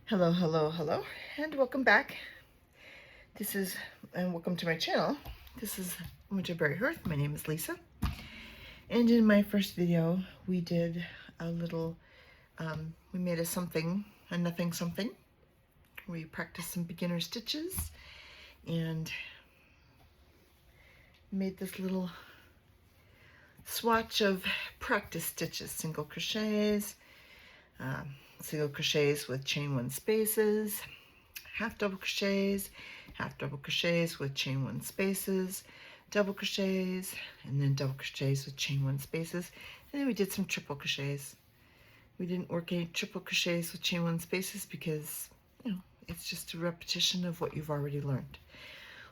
Hello, hello, hello, and welcome back. Welcome to my channel. This is Winterberryhearth. My name is Lisa. And in my first video, we did a little, we made a nothing something. We practiced some beginner stitches and made this little swatch of practice stitches, single crochets with chain one spaces, half double crochets with chain one spaces, double crochets, and then double crochets with chain one spaces. And then we did some triple crochets. We didn't work any triple crochets with chain one spaces because, it's just a repetition of what you've already learned.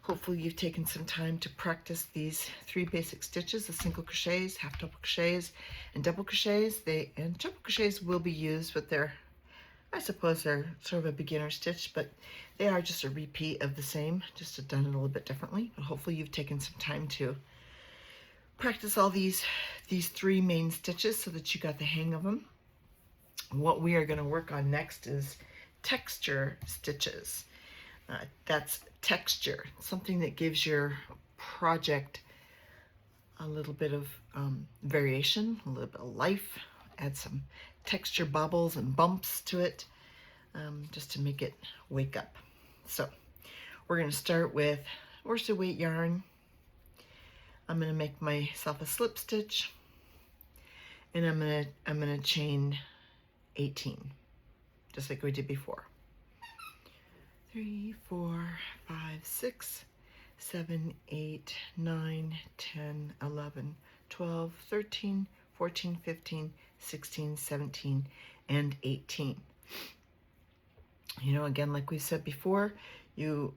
Hopefully you've taken some time to practice these three basic stitches, the single crochets, half double crochets, and double crochets. Triple crochets will be used, but I suppose they're sort of a beginner stitch, but they are just a repeat of the same, just done it a little bit differently. But hopefully you've taken some time to practice all these three main stitches so that you got the hang of them. What we are going to work on next is texture stitches. That's texture, something that gives your project a little bit of variation, a little bit of life, add some texture bobbles and bumps to it, just to make it wake up. So we're going to start with worsted weight yarn. I'm going to make myself a slip stitch, and I'm going to chain 18, just like we did before. 3, 4, 5, 6, 7, 8, 9, 10, 11, 12, 13, 14, 15, 16, 17, and 18. Again, like we said before, you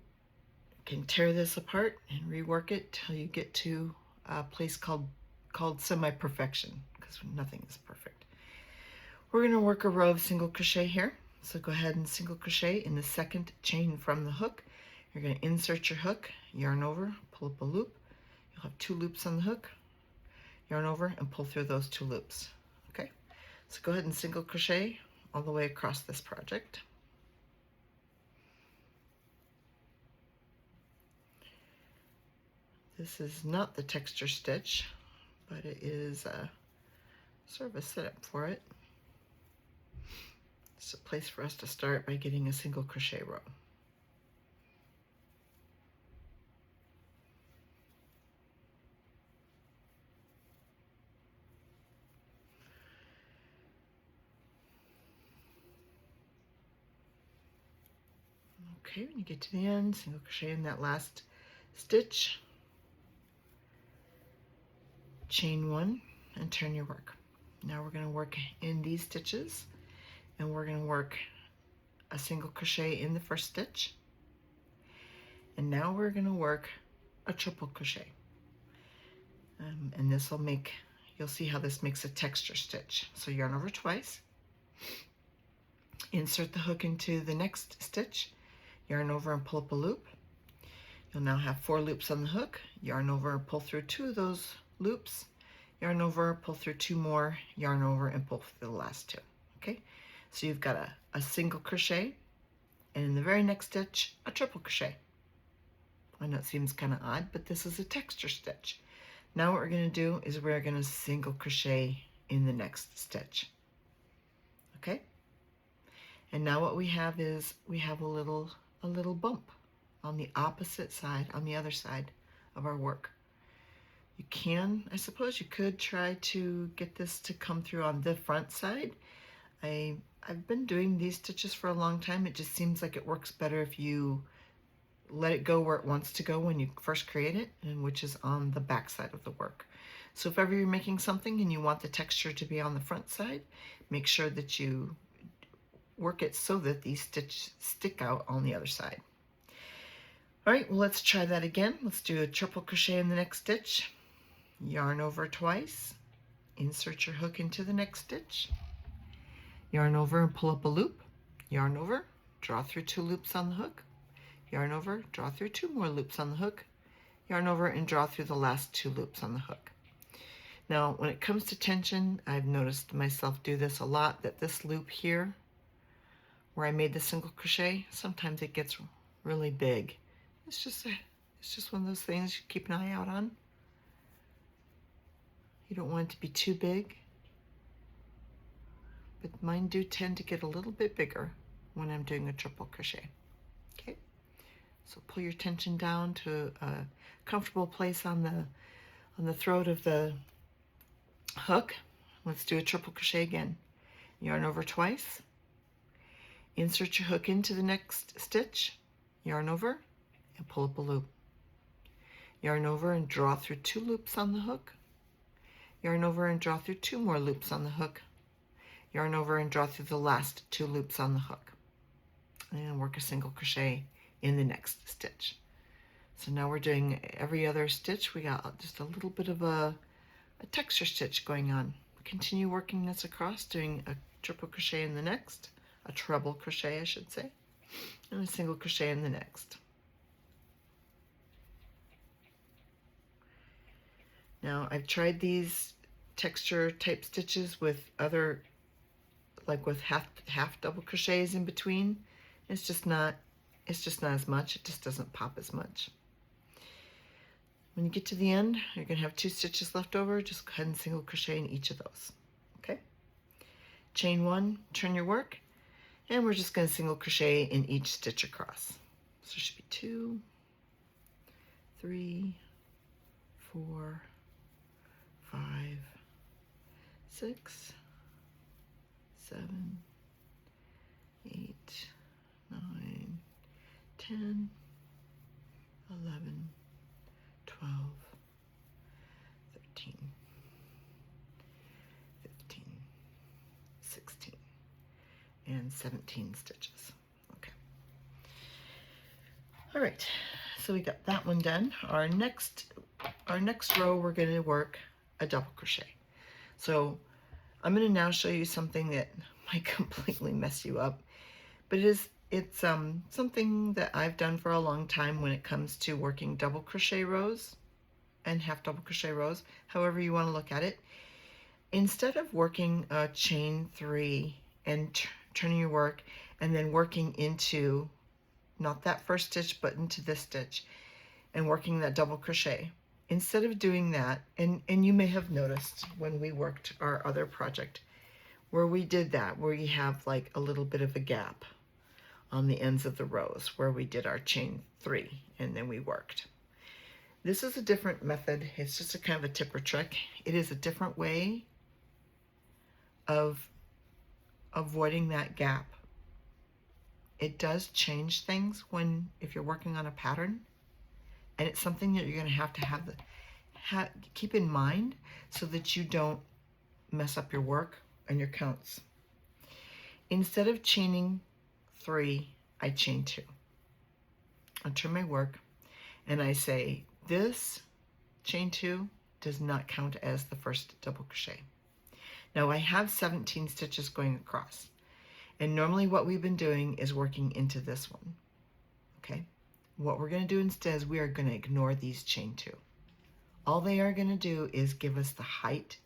can tear this apart and rework it till you get to a place called semi-perfection, because nothing is perfect. We're going to work a row of single crochet here. So go ahead and single crochet in the second chain from the hook. You're going to insert your hook, yarn over, pull up a loop. You'll have 2 loops on the hook, yarn over, and pull through those 2 loops. Okay, so go ahead and single crochet all the way across this project. This is not the texture stitch, but it is sort of a setup for it. It's a place for us to start by getting a single crochet row. Okay, when you get to the end, single crochet in that last stitch, chain 1, and turn your work. Now we're going to work in these stitches, and we're going to work a single crochet in the first stitch, and now we're going to work a triple crochet, and this will make, you'll see how this makes a texture stitch. So yarn over twice, insert the hook into the next stitch, yarn over and pull up a loop. You'll now have 4 loops on the hook, yarn over and pull through 2 of those loops, yarn over, pull through 2 more, yarn over, and pull through the last 2. Okay, so you've got a single crochet, and in the very next stitch, a triple crochet. I know it seems kind of odd, but this is a texture stitch. Now what we're going to do is we're going to single crochet in the next stitch. Okay, and now what we have is we have a little bump on the opposite side, on the other side of our work. You can, I suppose you could try to get this to come through on the front side. I've been doing these stitches for a long time. It just seems like it works better if you let it go where it wants to go when you first create it, and which is on the back side of the work. So if ever you're making something and you want the texture to be on the front side, make sure that you work it so that these stitches stick out on the other side. All right, well, let's try that again. Let's do a triple crochet in the next stitch, yarn over twice, insert your hook into the next stitch, yarn over and pull up a loop, yarn over, draw through 2 loops on the hook, yarn over, draw through 2 more loops on the hook, yarn over, and draw through the last 2 loops on the hook. Now, when it comes to tension, I've noticed myself do this a lot, that this loop here where I made the single crochet, sometimes it gets really big. It's just one of those things you keep an eye out on. You don't want it to be too big, but mine do tend to get a little bit bigger when I'm doing a triple crochet. Okay, so pull your tension down to a comfortable place on the throat of the hook. Let's do a triple crochet again. Yarn over twice, insert your hook into the next stitch, yarn over, and pull up a loop. Yarn over and draw through 2 loops on the hook. Yarn over and draw through 2 more loops on the hook. Yarn over and draw through the last 2 loops on the hook. And work a single crochet in the next stitch. So now we're doing every other stitch. We got just a little bit of a texture stitch going on. Continue working this across, doing a triple crochet in the next, a treble crochet I should say, and a single crochet in the next. Now I've tried these texture type stitches with other, like with half double crochets in between. It's just not as much. It just doesn't pop as much. When you get to the end, you're going to have 2 stitches left over. Just go ahead and single crochet in each of those. Okay? Chain 1, turn your work, and we're just going to single crochet in each stitch across. So it should be 2, 3, 4, 5, 6, 7, 8, 9, 10, 11, 12, 13, 15, 16, and 17 stitches. Okay. All right, so we got that one done. Our next row, we're going to work a double crochet. So I'm going to now show you something that might completely mess you up, but it's something that I've done for a long time when it comes to working double crochet rows and half double crochet rows, however you want to look at it. Instead of working a chain 3 and turning your work and then working into not that first stitch but into this stitch and working that double crochet, instead of doing that, and you may have noticed when we worked our other project where we did that, where you have like a little bit of a gap on the ends of the rows where we did our chain 3 and then we worked. This is a different method. It's just a kind of a tip or trick. It is a different way of avoiding that gap. It does change things if you're working on a pattern, and it's something that you're going to have keep in mind so that you don't mess up your work and your counts. Instead of chaining 3, I chain 2. I turn my work and I say this chain 2 does not count as the first double crochet. Now I have 17 stitches going across, and normally what we've been doing is working into this one. Okay, what we're going to do instead is we are going to ignore these chain 2. All they are going to do is give us the height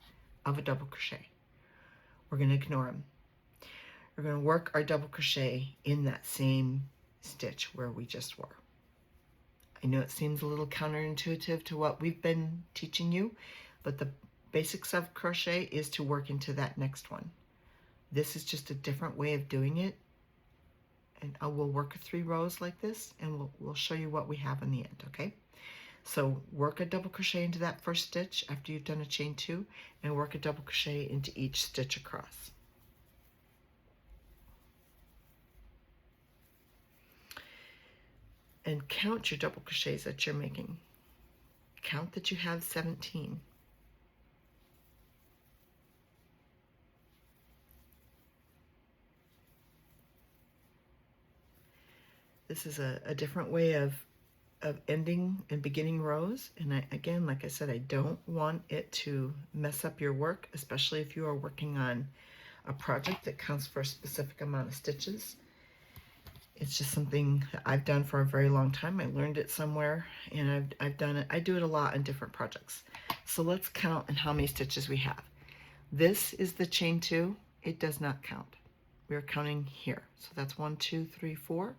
of a double crochet. We're going to ignore them. We're going to work our double crochet in that same stitch where we just were. I know it seems a little counterintuitive to what we've been teaching you, but the basics of crochet is to work into that next one. This is just a different way of doing it, and we'll work 3 rows like this, and we'll show you what we have in the end. Okay, so work a double crochet into that first stitch after you've done a chain 2, and work a double crochet into each stitch across. And count your double crochets that you're making. Count that you have 17. This is a different way of ending and beginning rows, and again, like I said, I don't want it to mess up your work, especially if you are working on a project that counts for a specific amount of stitches. It's just something that I've done for a very long time. I learned it somewhere, and I've done it. I do it a lot in different projects. So let's count and how many stitches we have. This is the chain 2. It does not count. we're counting here. So that's 1, 2, 3, 4,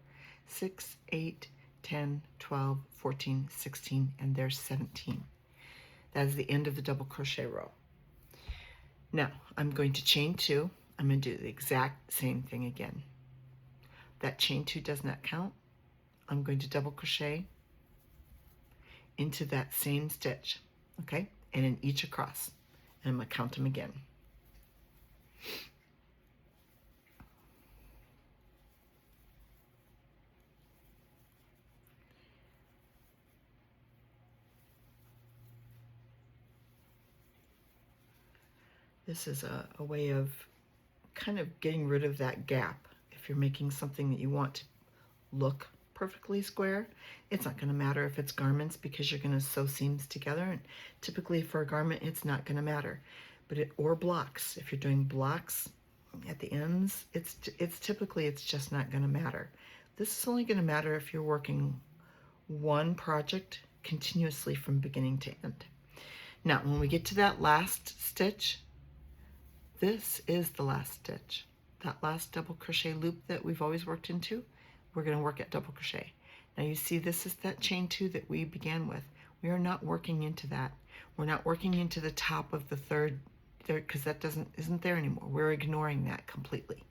6, 8, 10, 12, 14, 16, and there's 17. That is the end of the double crochet row. Now I'm going to chain 2. I'm going to do the exact same thing again. That chain 2 does not count. I'm going to double crochet into that same stitch, okay, and in each across, and I'm going to count them again. This is a way of kind of getting rid of that gap. If you're making something that you want to look perfectly square, it's not going to matter if it's garments because you're going to sew seams together, and typically for a garment it's not going to matter. But or blocks, if you're doing blocks at the ends, it's typically just not going to matter. This is only going to matter if you're working one project continuously from beginning to end. Now when we get to that last stitch, this is the last stitch. That last double crochet loop that we've always worked into, we're going to work at double crochet. Now you see this is that chain 2 that we began with. We are not working into that. We're not working into the top of the third because that isn't there anymore. We're ignoring that completely.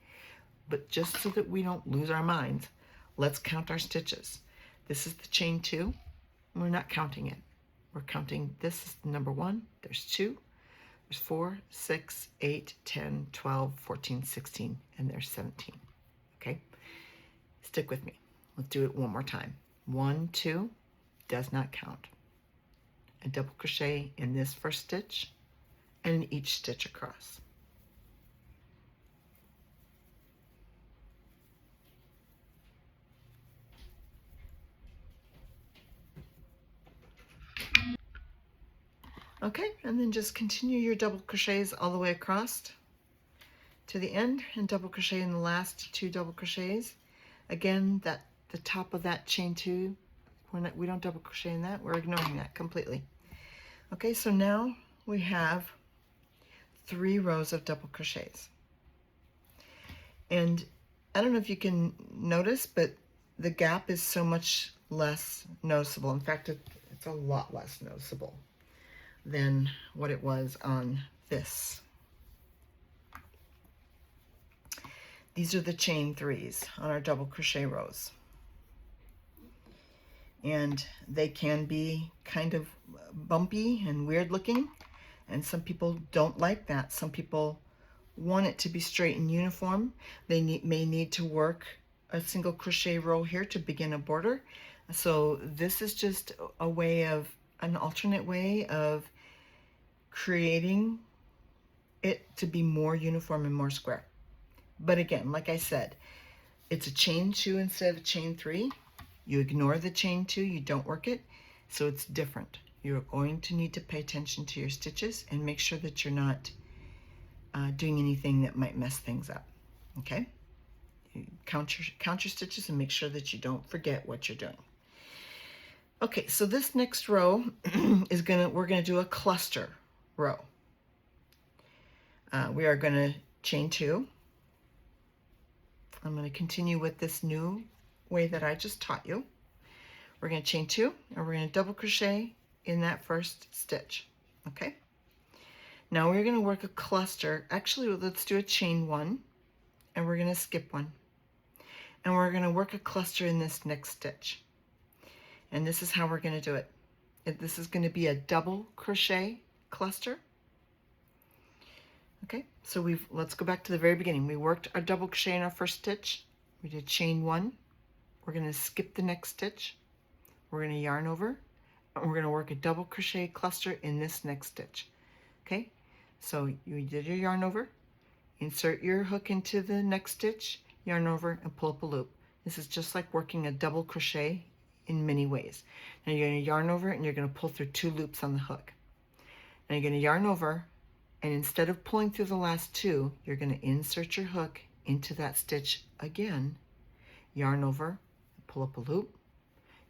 But just so that we don't lose our minds, let's count our stitches. This is the chain 2. We're not counting it. We're counting, this is number 1, there's 2, there's 4, 6, 8, 10, 12, 14, 16, and there's 17. Okay? Stick with me. Let's do it one more time. 1, 2 does not count. A double crochet in this first stitch and in each stitch across. Okay, and then just continue your double crochets all the way across to the end and double crochet in the last 2 double crochets. Again, the top of that chain 2, we don't double crochet in that. We're ignoring that completely. Okay, so now we have 3 rows of double crochets. And I don't know if you can notice, but the gap is so much less noticeable. In fact, it's a lot less noticeable than what it was on this. These are the chain 3s on our double crochet rows. And they can be kind of bumpy and weird looking, and some people don't like that. Some people want it to be straight and uniform. They may need to work a single crochet row here to begin a border. So this is just a way of, an alternate way of creating it to be more uniform and more square. But again, like I said, it's a chain 2 instead of a chain 3. You ignore the chain 2, you don't work it, so it's different. You're going to need to pay attention to your stitches and make sure that you're not doing anything that might mess things up. Okay? You count your stitches and make sure that you don't forget what you're doing. Okay, so this next row is we're gonna do a cluster row. We are gonna chain 2. I'm gonna continue with this new way that I just taught you. We're gonna chain 2 and we're gonna double crochet in that first stitch. Okay? Now we're gonna work a cluster. Actually, let's do a chain 1 and we're gonna skip 1. And we're gonna work a cluster in this next stitch. And this is how we're gonna do it. This is gonna be a double crochet cluster. Okay, so let's go back to the very beginning. We worked our double crochet in our first stitch. We did chain 1. We're gonna skip the next stitch. We're gonna yarn over, and we're gonna work a double crochet cluster in this next stitch. Okay, so you did your yarn over, insert your hook into the next stitch, yarn over, and pull up a loop. This is just like working a double crochet in many ways. Now you're gonna yarn over and you're gonna pull through 2 loops on the hook. Now you're gonna yarn over, and instead of pulling through the last 2, you're gonna insert your hook into that stitch again, yarn over, pull up a loop,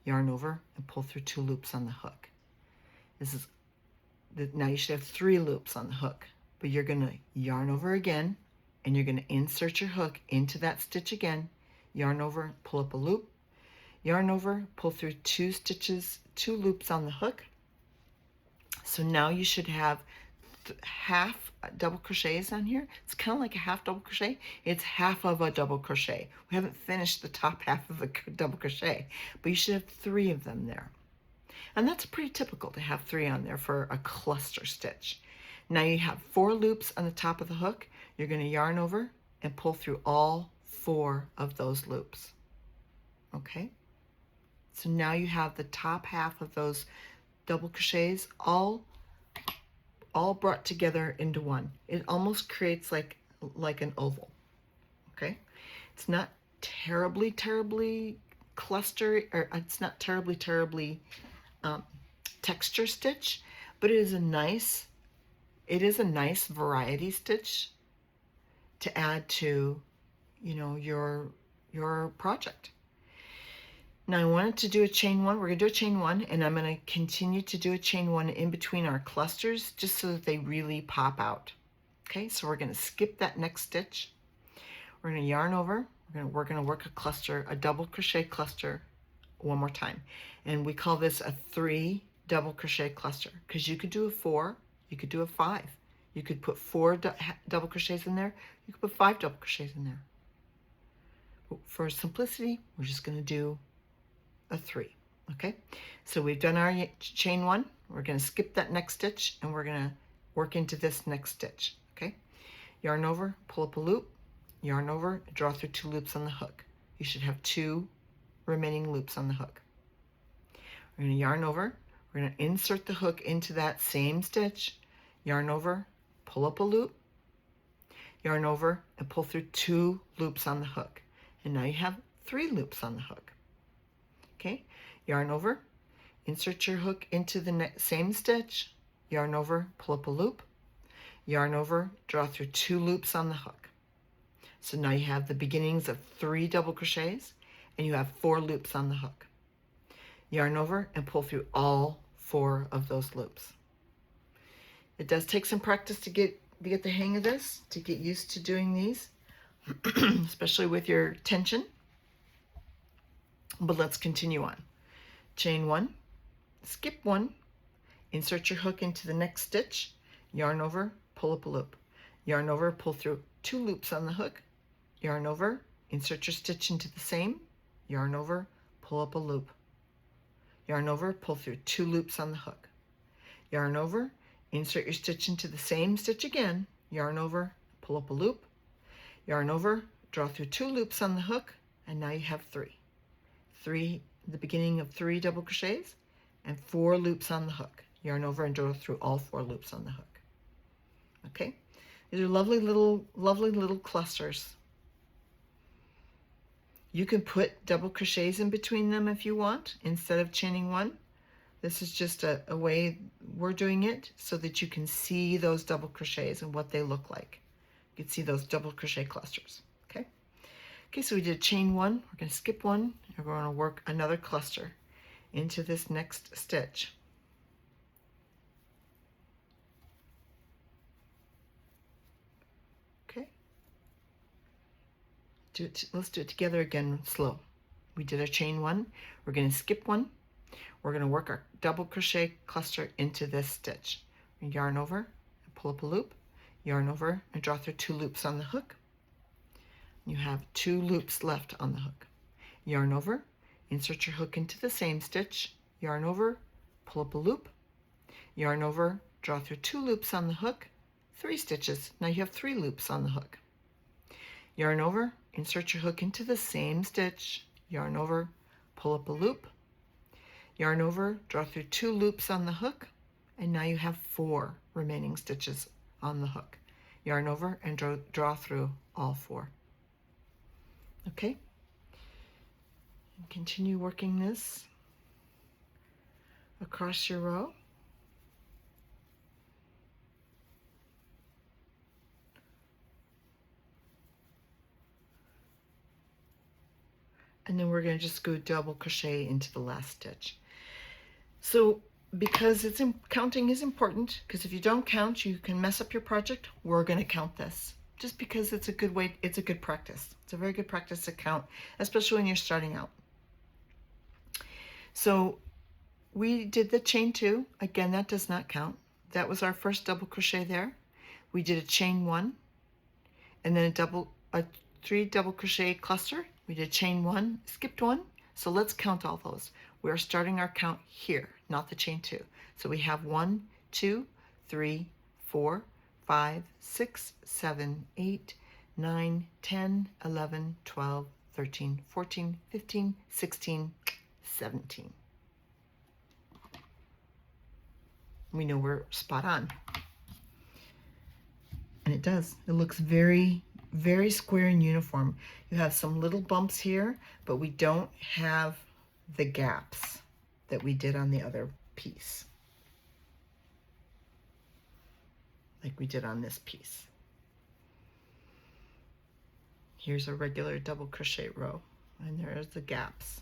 yarn over, and pull through 2 loops on the hook. Now you should have 3 loops on the hook, but you're gonna yarn over again, and you're going to insert your hook into that stitch again, yarn over, pull up a loop, yarn over, pull through 2 stitches, 2 loops on the hook. So now you should have half double crochets on here. It's kind of like a half double crochet. It's half of a double crochet. We haven't finished the top half of the double crochet, but you should have 3 of them there. And that's pretty typical to have 3 on there for a cluster stitch. Now you have 4 loops on the top of the hook. You're going to yarn over and pull through all 4 of those loops. Okay? So now you have the top half of those double crochets all brought together into one. It almost creates like an oval. Okay? It's not terribly cluster, or it's not terribly texture stitch, but it is a nice variety stitch to add to, you know, your project. Now I wanted to do a chain 1. We're going to do a chain 1, and I'm going to continue to do a chain 1 in between our clusters just so that they really pop out. Okay, so we're going to skip that next stitch. We're going to yarn over. We're going to work a cluster, a double crochet cluster one more time. And we call this a 3 double crochet cluster, because you could do a 4, you could do a 5. You could put 4 double crochets in there. You could put 5 double crochets in there. But for simplicity, we're just going to do a 3. Okay, so we've done our chain 1. We're going to skip that next stitch, and we're going to work into this next stitch. Okay, yarn over, pull up a loop, yarn over, draw through 2 loops on the hook. You should have 2 remaining loops on the hook. We're going to yarn over. We're going to insert the hook into that same stitch, yarn over, pull up a loop, yarn over, and pull through 2 loops on the hook. And now you have 3 loops on the hook. Okay, yarn over, insert your hook into the same stitch, yarn over, pull up a loop, yarn over, draw through 2 loops on the hook. So now you have the beginnings of 3 double crochets, and you have 4 loops on the hook. Yarn over and pull through all 4 of those loops. It does take some practice to get the hang of this, to get used to doing these, especially with your tension. But let's continue on. Chain 1, skip 1, insert your hook into the next stitch, yarn over, pull up a loop, yarn over, pull through 2 loops on the hook, yarn over, insert your stitch into the same, yarn over, pull up a loop, yarn over, pull through 2 loops on the hook, yarn over, insert your stitch into the same stitch again, yarn over, pull up a loop, yarn over, draw through 2 loops on the hook, and now you have 3, the beginning of 3 double crochets and 4 loops on the hook. Yarn over and draw through all 4 loops on the hook. Okay, these are lovely little clusters. You can put double crochets in between them if you want, instead of chaining 1. This is just a way we're doing it so that you can see those double crochets and what they look like. You can see those double crochet clusters. Okay. Okay, so we did chain 1. We're going to skip 1, and we're going to work another cluster into this next stitch. Okay. Let's do it together again, slow. We did our chain 1. We're going to skip 1. We're going to work our double crochet cluster into this stitch. Yarn over and pull up a loop, yarn over and draw through 2 loops on the hook. You have 2 loops left on the hook. Yarn over, insert your hook into the same stitch, yarn over, pull up a loop, yarn over, draw through 2 loops on the hook, 3 stitches. Now you have 3 loops on the hook. Yarn over, insert your hook into the same stitch, yarn over, pull up a loop, yarn over, draw through 2 loops on the hook, and now you have 4 remaining stitches on the hook. Yarn over and draw through all 4. Okay, and continue working this across your row. And then we're going to just go double crochet into the last stitch. So because counting is important, because if you don't count, you can mess up your project. We're going to count this. just because it's a good way, it's a good practice. It's a very good practice to count, especially when you're starting out. So we did the chain 2. Again, that does not count. That was our first double crochet there. We did a chain 1 and then a 3 double crochet cluster. We did chain 1, skipped 1. So let's count all those. We are starting our count here, not the chain 2. So we have 1, 2, 3, 4, 5, 6, 7, 8, 9, 10, 11, 12, 13, 14, 15, 16, 17. We know we're spot on. And it does. It looks very, very square and uniform. You have some little bumps here, but we don't have the gaps that we did on the other piece, like we did on this piece. Here's a regular double crochet row, and there's the gaps.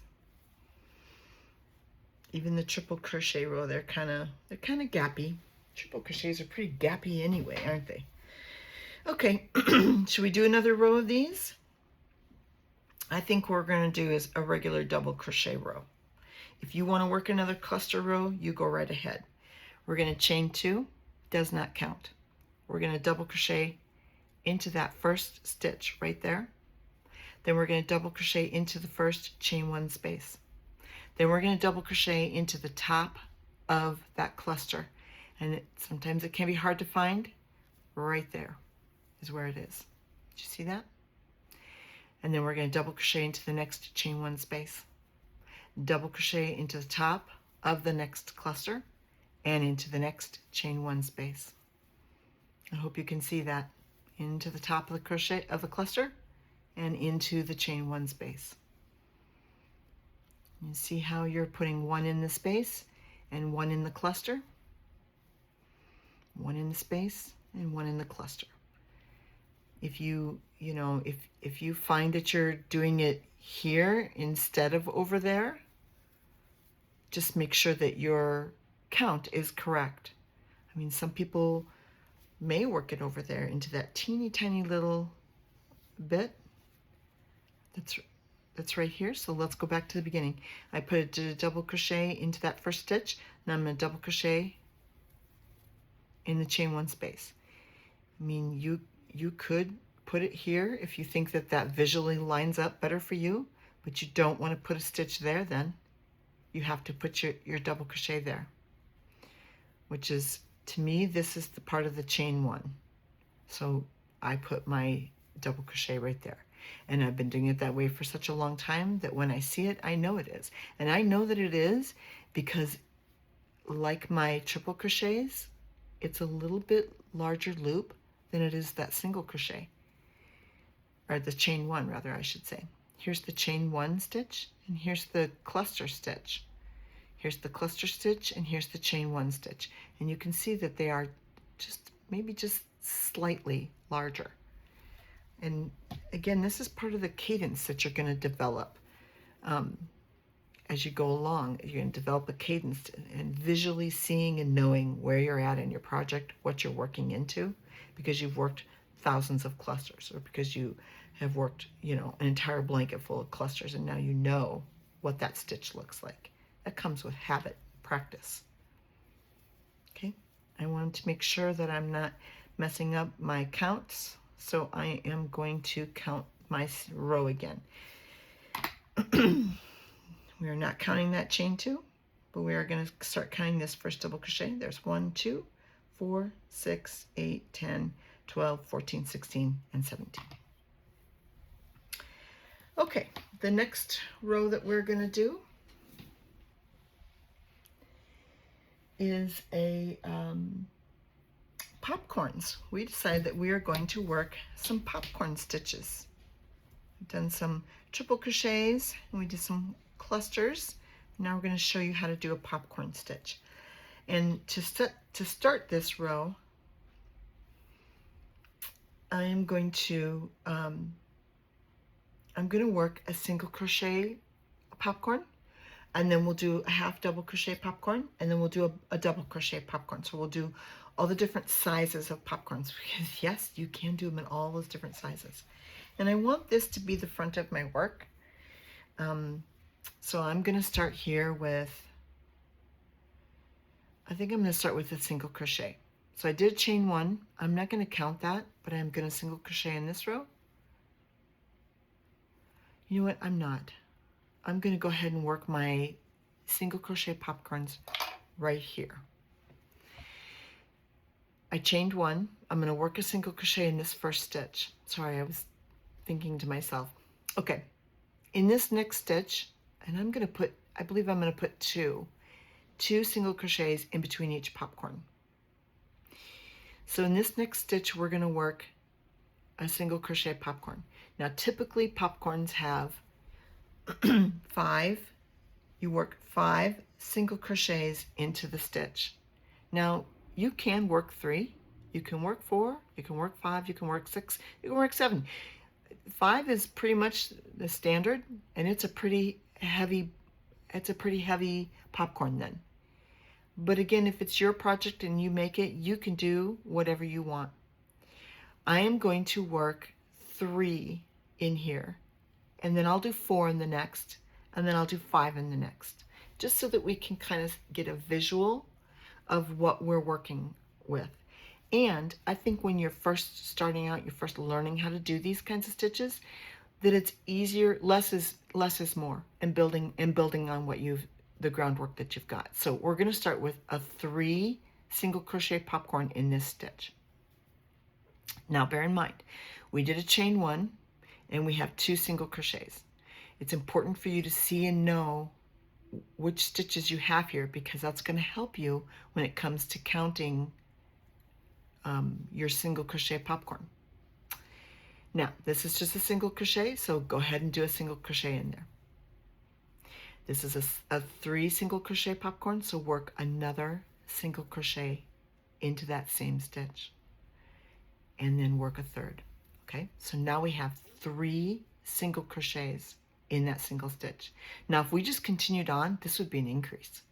Even the triple crochet row, they're kind of gappy. Triple crochets are pretty gappy anyway, aren't they? Okay, should we do another row of these? I think what we're going to do is a regular double crochet row. If you want to work another cluster row, you go right ahead. We're going to chain 2, does not count. We're going to double crochet into that first stitch right there. Then we're going to double crochet into the first chain 1 space. Then we're going to double crochet into the top of that cluster. And sometimes it can be hard to find. Right there is where it is. Did you see that? And then we're going to double crochet into the next chain 1 space. Double crochet into the top of the next cluster and into the next chain 1 space. I hope you can see that. Into the top of the crochet of the cluster and into the chain 1 space. You see how you're putting 1 in the space and 1 in the cluster, 1 in the space and 1 in the cluster. If you find that you're doing it here instead of over there, just make sure that your count is correct. I mean, some people may work it over there into that teeny tiny little bit that's right here. So let's go back to the beginning. I did a double crochet into that first stitch, and I'm going to double crochet in the chain 1 space. I mean, you could put it here if you think that that visually lines up better for you, but you don't want to put a stitch there. Then you have to put your double crochet there, which is, to me, this is the part of the chain 1. So I put my double crochet right there. And I've been doing it that way for such a long time that when I see it, I know it is. And I know that it is because, like my triple crochets, it's a little bit larger loop than it is that single crochet, or the chain 1 rather, I should say. Here's the chain 1 stitch, and here's the cluster stitch. Here's the cluster stitch, and here's the chain 1 stitch. And you can see that they are maybe just slightly larger. And again, this is part of the cadence that you're going to develop as you go along. You're going to develop a cadence and visually seeing and knowing where you're at in your project, what you're working into, because you've worked thousands of clusters, or because you have worked, an entire blanket full of clusters, and now you know what that stitch looks like. That comes with habit, practice. Okay, I wanted to make sure that I'm not messing up my counts. So I am going to count my row again. We are not counting that chain 2, but we are going to start counting this first double crochet. There's 1, 2, 4, 6, 8, 10, 12, 14, 16, and 17. Okay, the next row that we're going to do is a popcorns. We decided that we are going to work some popcorn stitches. We've done some triple crochets and we did some clusters. Now we're going to show you how to do a popcorn stitch. And to start this row, I'm going to work a single crochet popcorn, and then we'll do a half double crochet popcorn, and then we'll do a double crochet popcorn. So we'll do all the different sizes of popcorns, because yes, you can do them in all those different sizes. And I want this to be the front of my work. So I'm going to start here with, I think I'm going to start with a single crochet. So I did chain one. I'm not going to count that, but I'm going to single crochet in this row. You know what? I'm not. I'm going to go ahead and work my single crochet popcorns right here. I chained one. I'm going to work a single crochet in this first stitch. Sorry, I was thinking to myself. Okay, in this next stitch, and I'm going to put, I believe I'm going to put two single crochets in between each popcorn. So in this next stitch, we're going to work a single crochet popcorn. Now, typically popcorns have you work 5 single crochets into the stitch. Now, you can work 3, you can work 4, you can work 5, you can work 6, you can work 7. 5 is pretty much the standard, and it's a pretty heavy popcorn then. But again, if it's your project and you make it, you can do whatever you want. I am going to work 3 in here, and then I'll do 4 in the next, and then I'll do 5 in the next, just so that we can kind of get a visual of what we're working with. And I think when you're first starting out, you're first learning how to do these kinds of stitches, that it's easier, less is more, and building on what the groundwork that you've got. So we're going to start with a 3 single crochet popcorn in this stitch. Now bear in mind, we did a chain 1 and we have 2 single crochets. It's important for you to see and know which stitches you have here, because that's going to help you when it comes to counting your single crochet popcorn. Now this is just a single crochet, so go ahead and do a single crochet in there. This is a 3 single crochet popcorn, so work another single crochet into that same stitch, and then work a 3rd. Okay, so now we have 3 single crochets in that single stitch. Now if we just continued on, this would be an increase,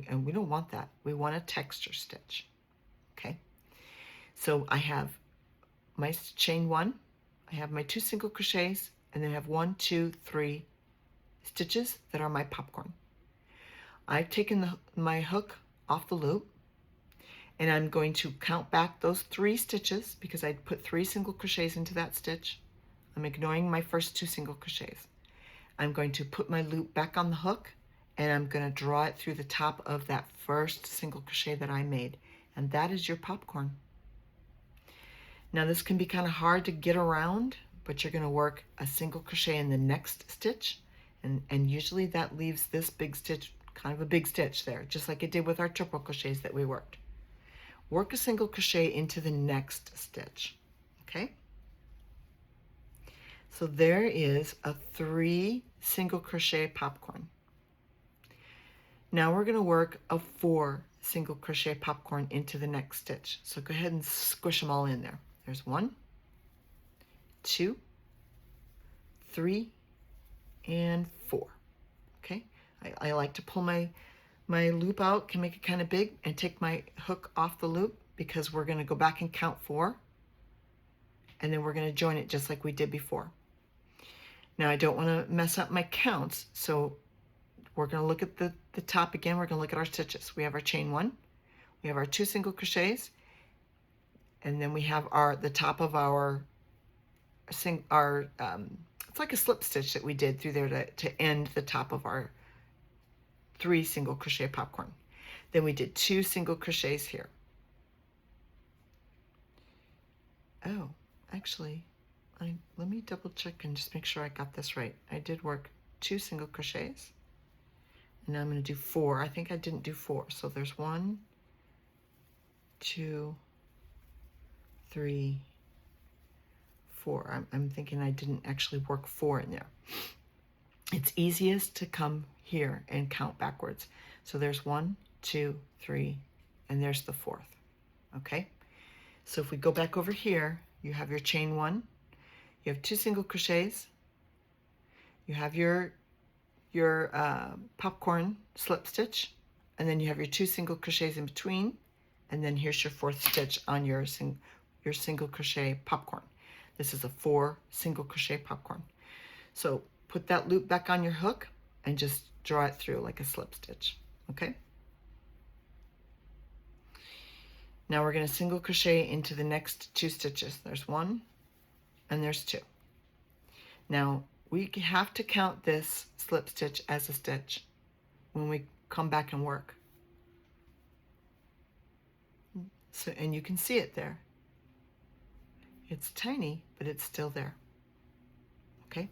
and we don't want that. We want a texture stitch. Okay, so I have my chain 1, I have my 2 single crochets, and then I have 1, 2, 3 stitches that are my popcorn. I've taken my hook off the loop, and I'm going to count back those 3 stitches because I put 3 single crochets into that stitch. I'm ignoring my first 2 single crochets. I'm going to put my loop back on the hook, and I'm going to draw it through the top of that first single crochet that I made, and that is your popcorn. Now this can be kind of hard to get around, but you're going to work a single crochet in the next stitch, and usually that leaves this big stitch, kind of a big stitch there, just like it did with our triple crochets that we worked. Work a single crochet into the next stitch. Okay, so there is a 3 single crochet popcorn. Now we're going to work a 4 single crochet popcorn into the next stitch. So go ahead and squish them all in there. There's 1, 2, 3, and 4. Okay, I like to pull my loop out, can make it kind of big, and take my hook off the loop, because we're going to go back and count 4, and then we're going to join it just like we did before. Now I don't want to mess up my counts, so we're going to look at the top again. We're going to look at our stitches. We have our chain 1, we have our 2 single crochets, and then we have the top of it's like a slip stitch that we did through there to end the top of our 3 single crochet popcorn. Then we did 2 single crochets here. Oh, actually, let me double check and just make sure I got this right. I did work 2 single crochets, and now I'm going to do 4. I think I didn't do 4, so there's 1, 2, 3, 4. I'm thinking I didn't actually work 4 in there. It's easiest to come here and count backwards. So there's 1, 2, 3, and there's the 4th. Okay, so if we go back over here, you have your chain 1, you have 2 single crochets, you have your popcorn slip stitch, and then you have your 2 single crochets in between, and then here's your fourth stitch on your single crochet popcorn. This is a 4 single crochet popcorn. So put that loop back on your hook and just draw it through like a slip stitch, okay? Now we're going to single crochet into the next 2 stitches. There's 1 and there's 2. Now we have to count this slip stitch as a stitch when we come back and work. So, and you can see it there. It's tiny, but it's still there. Okay?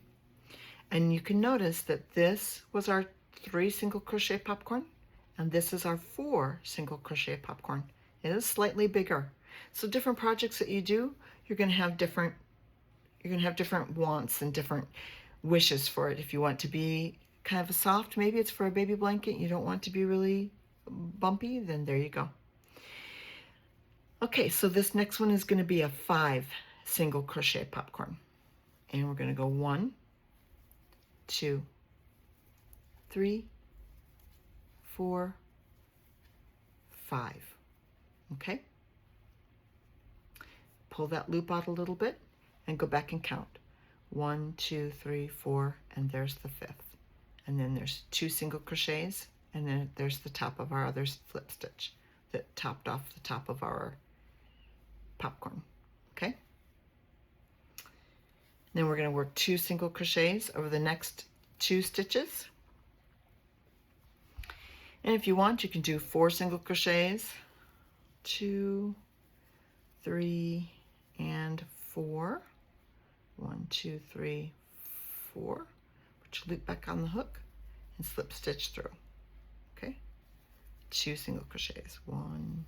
And you can notice that this was our 3 single crochet popcorn, and this is our 4 single crochet popcorn. It is slightly bigger. So different projects that you do, you're going to have different wants and different wishes for it. If you want to be kind of a soft, maybe it's for a baby blanket, you don't want to be really bumpy, then there you go. Okay, so this next one is going to be a 5 single crochet popcorn. And we're going to go 1, 2, 3, 4, 5. Okay? Pull that loop out a little bit and go back and count. 1, 2, 3, 4, and there's the 5th. And then there's 2 single crochets, and then there's the top of our other slip stitch that topped off the top of our popcorn. Okay? Then we're going to work 2 single crochets over the next 2 stitches. And if you want, you can do 4 single crochets, 2, 3, and 4. 1, 2, 3, 4. Put your loop back on the hook and slip stitch through. Okay? 2 single crochets, 1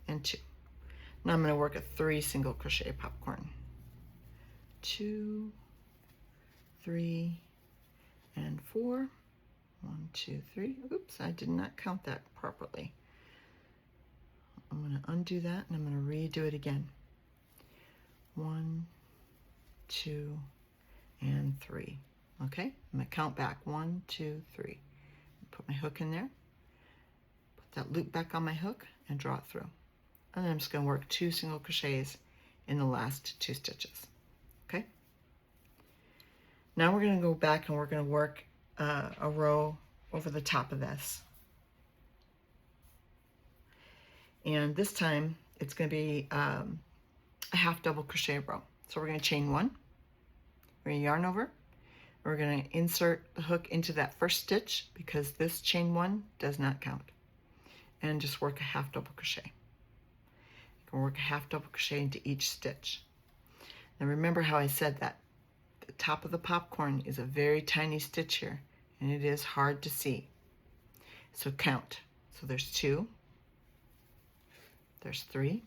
and 2. Now I'm going to work a 3 single crochet popcorn. 2, 3, and 4. 1, 2, 3. Oops, I did not count that properly. I'm going to undo that and I'm going to redo it again. 1, 2, and 3. Okay, I'm going to count back. 1, 2, 3. Put my hook in there. Put that loop back on my hook and draw it through. And then I'm just going to work 2 single crochets in the last 2 stitches. Okay. Now we're going to go back and we're going to work a row over the top of this. And this time it's going to be a half double crochet row. So we're going to chain 1. We're going to yarn over. We're going to insert the hook into that first stitch because this chain 1 does not count. And just work a half double crochet. You can work a half double crochet into each stitch. Now remember how I said that the top of the popcorn is a very tiny stitch here, and it is hard to see. So count. So there's 2, there's 3,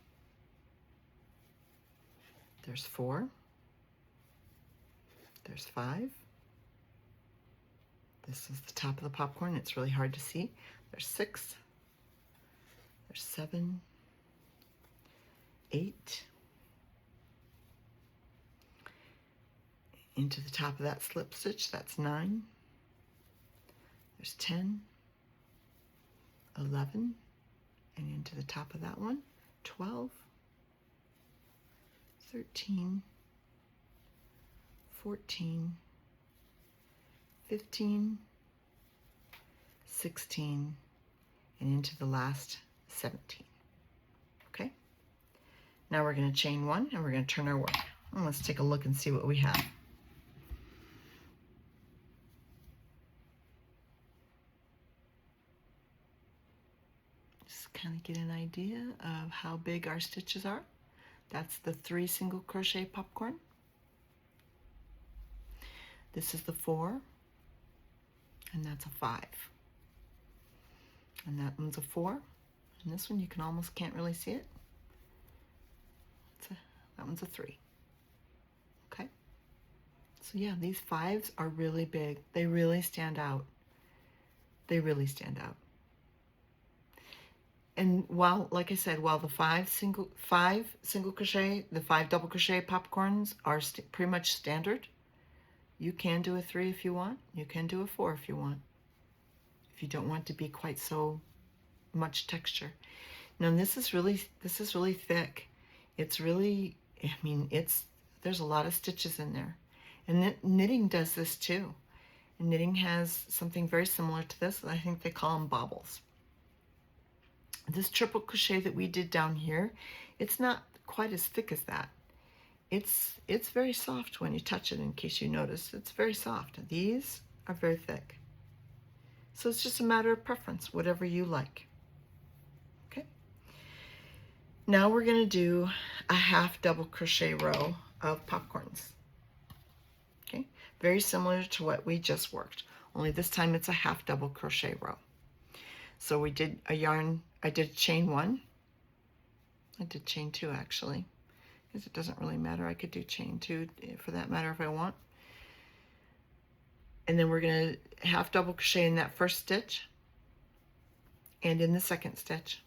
there's 4, there's 5. This is the top of the popcorn. It's really hard to see. There's 6, there's 7, 8. Into the top of that slip stitch, that's 9. There's 10, 11, and into the top of that one, 12, 13, 14, 15, 16, and into the last 17. Okay? Now we're going to chain 1 and we're going to turn our work. And let's take a look and see what we have. Just kind of get an idea of how big our stitches are. That's the 3 single crochet popcorn. This is the 4, and that's a 5. And that one's a 4, and this one you can almost can't really see it. That one's a 3. Okay? So yeah, these 5s are really big. They really stand out. They really stand out. And while, like I said, while the 5 single crochet, the 5 double crochet popcorns are pretty much standard, you can do a 3 if you want. You can do a 4 if you want. If you don't want to be quite so much texture. Now this is really thick. It's really, I mean, there's a lot of stitches in there. And knitting does this too. And knitting has something very similar to this. I think they call them bobbles. This triple crochet that we did down here, it's not quite as thick as that. It's very soft when you touch it, in case you notice. It's very soft. These are very thick. So it's just a matter of preference, whatever you like. Okay. Now we're going to do a half double crochet row of popcorns. Okay. Very similar to what we just worked, only this time it's a half double crochet row. So we did a yarn, I did chain 1. I did chain 2 actually, because it doesn't really matter. I could do chain 2 for that matter if I want. And then we're going to half double crochet in that first stitch and in the second stitch.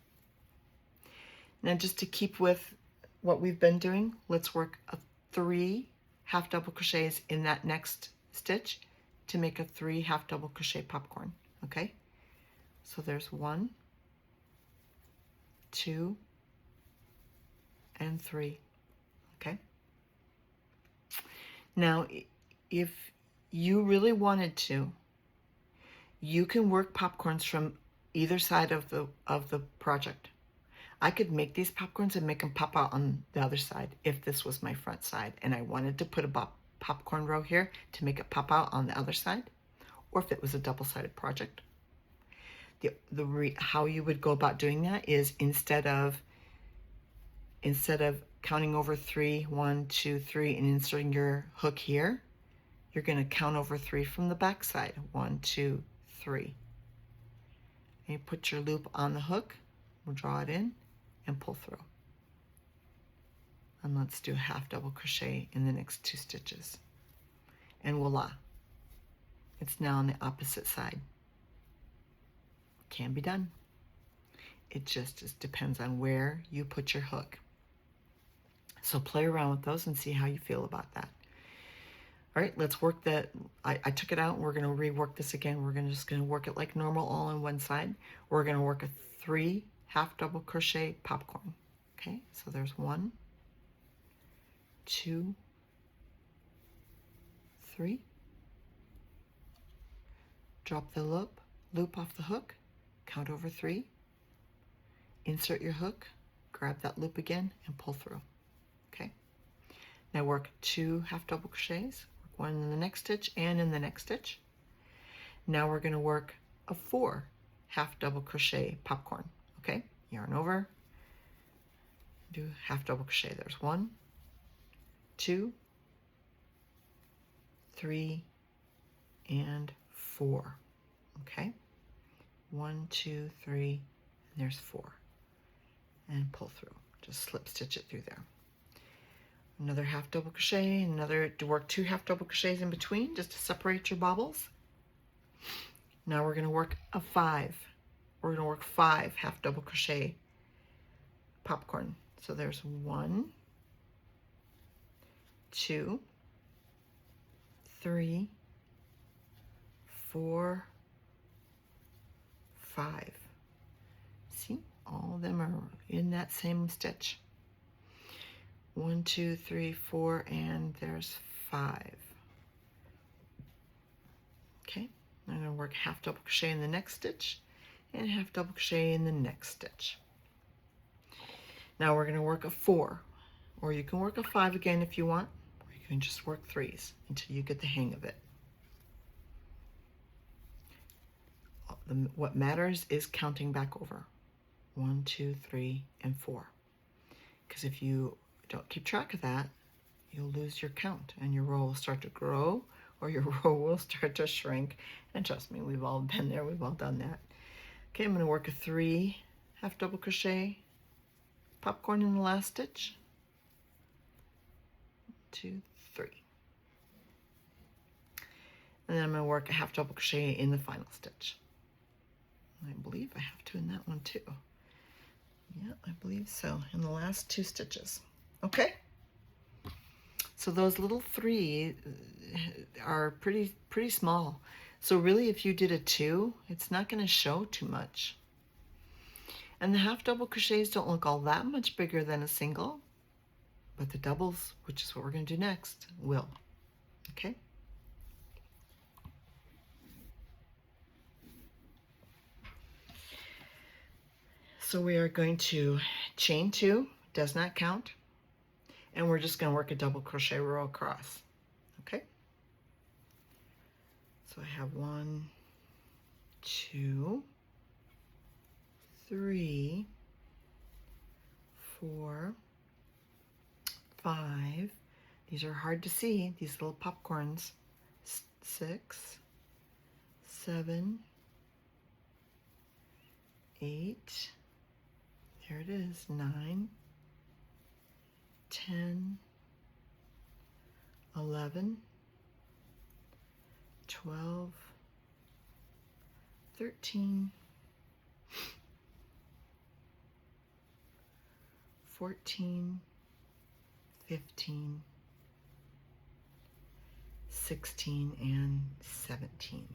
Now just to keep with what we've been doing, let's work 3 half double crochets in that next stitch to make a 3 half double crochet popcorn. Okay, so there's 1, 2, and 3. Okay, now if you really wanted to, you can work popcorns from either side of the project. I could make these popcorns and make them pop out on the other side if this was my front side and I wanted to put a popcorn row here to make it pop out on the other side, or if it was a double-sided project. How you would go about doing that is instead of counting over 3, 1, 2, 3, and inserting your hook here, you're going to count over 3 from the back side. 1, 2, 3. And you put your loop on the hook, we'll draw it in, and pull through. And let's do a half double crochet in the next 2 stitches. And voila, it's now on the opposite side. Can be done. It just depends on where you put your hook. So play around with those and see how you feel about that. All right, let's work that. I took it out and we're going to rework this again. We're just going to work it like normal all on one side. We're going to work a 3 half double crochet popcorn. Okay, so there's 1, 2, 3. Drop the loop off the hook, count over 3, insert your hook, grab that loop again, and pull through. Okay, now work 2 half double crochets, work 1 in the next stitch and in the next stitch. Now we're going to work a 4 half double crochet popcorn. Okay, yarn over, do half double crochet. There's 1, 2, 3, and 4. Okay, 1, 2, 3, and there's 4, and pull through. Just slip stitch it through there. Another half double crochet, to work 2 half double crochets in between just to separate your bobbles. Now we're going to work a 5. We're going to work 5 half double crochet popcorn. So there's 1, 2, 3, 4, 5. See, all of them are in that same stitch. 1, 2, 3, 4, and there's 5. Okay, I'm going to work half double crochet in the next stitch and half double crochet in the next stitch. Now we're going to work a 4, or you can work a 5 again if you want, or you can just work 3s until you get the hang of it. What matters is counting back over. 1, 2, 3, and 4. Because if you don't keep track of that, you'll lose your count and your row will start to grow or your row will start to shrink. And trust me, we've all been there, we've all done that. Okay, I'm going to work a 3 half double crochet popcorn in the last stitch. 2, 3. And then I'm going to work a half double crochet in the final stitch. I believe I have to in that one too. Yeah, I believe so, in the last 2 stitches. Okay, so those little 3 are pretty small. So really if you did a 2, it's not going to show too much. And the half double crochets don't look all that much bigger than a single, but the doubles, which is what we're going to do next, will. Okay? So we are going to chain 2, does not count, and we're just going to work a double crochet row across. Okay? So I have 1, 2, 3, 4, 5. These are hard to see, these little popcorns. 6, 7, 8. There it is. 9, 10, 11, 12, 13, 14, 15, 16, and 17.